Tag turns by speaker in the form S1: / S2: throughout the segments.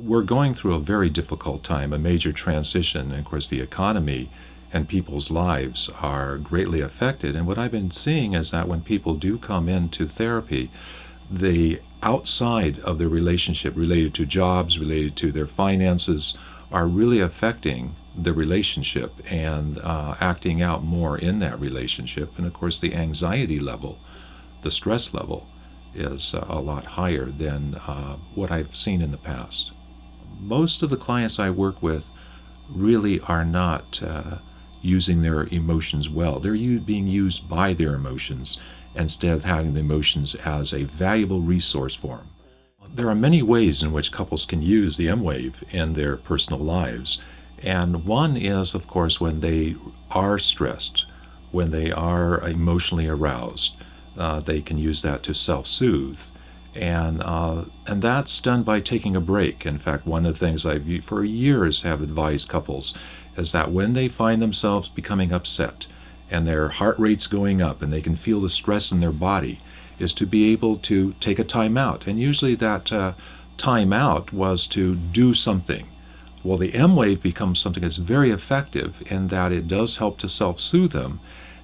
S1: We're going through a very difficult time, a major transition, and of course the economy and people's lives are greatly affected. And what I've been seeing is that when people do come into therapy, the outside of their relationship, related to jobs, related to their finances, are really affecting the relationship and acting out more in that relationship. And of course the anxiety level, the stress level, is a lot higher than what I've seen in the past. Most of the clients I work with really are not using their emotions well. They're being used by their emotions instead of having the emotions as a valuable resource for them. There are many ways in which couples can use the M-Wave in their personal lives. And one is, of course, when they are stressed, when they are emotionally aroused, they can use that to self-soothe. And that's done by taking a break. In fact, one of the things I've for years have advised couples is that when they find themselves becoming upset and their heart rate's going up and they can feel the stress in their body, is to be able to take a time out. And usually that time out was to do something. Well, the M-Wave becomes something that's very effective in that it does help to self-soothe them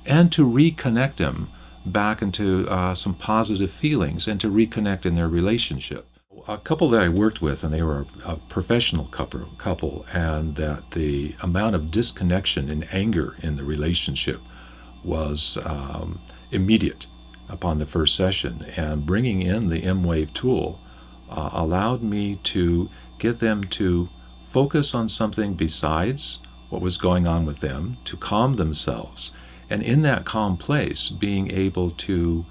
S1: and to reconnect them back into some positive feelings and to reconnect in their relationship. A couple that I worked with, and they were a professional couple, and that the amount of disconnection and anger in the relationship was immediate upon the first session. And bringing in the M-Wave tool allowed me to get them to focus on something besides what was going on with them, to calm themselves, and in that calm place being able to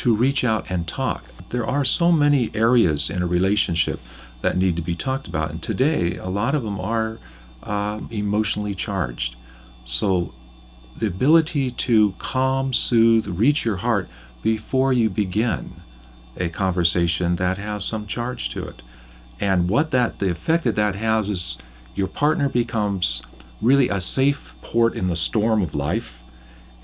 S1: reach out and talk. There are so many areas in a relationship that need to be talked about, and today a lot of them are emotionally charged. So the ability to calm, soothe, reach your heart before you begin a conversation that has some charge to it. And the effect that has is your partner becomes really a safe port in the storm of life,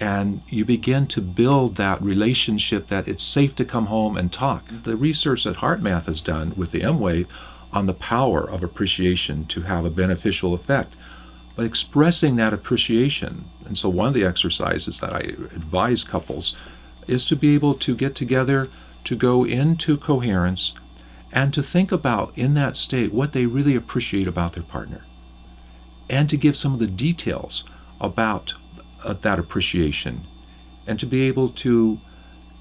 S1: and you begin to build that relationship that it's safe to come home and talk. The research that HeartMath has done with the M-Wave on the power of appreciation to have a beneficial effect, but expressing that appreciation. And so one of the exercises that I advise couples is to be able to get together, to go into coherence, and to think about in that state what they really appreciate about their partner, and to give some of the details about that appreciation, and to be able to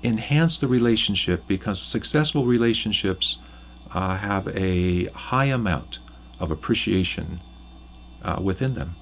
S1: enhance the relationship, because successful relationships have a high amount of appreciation within them.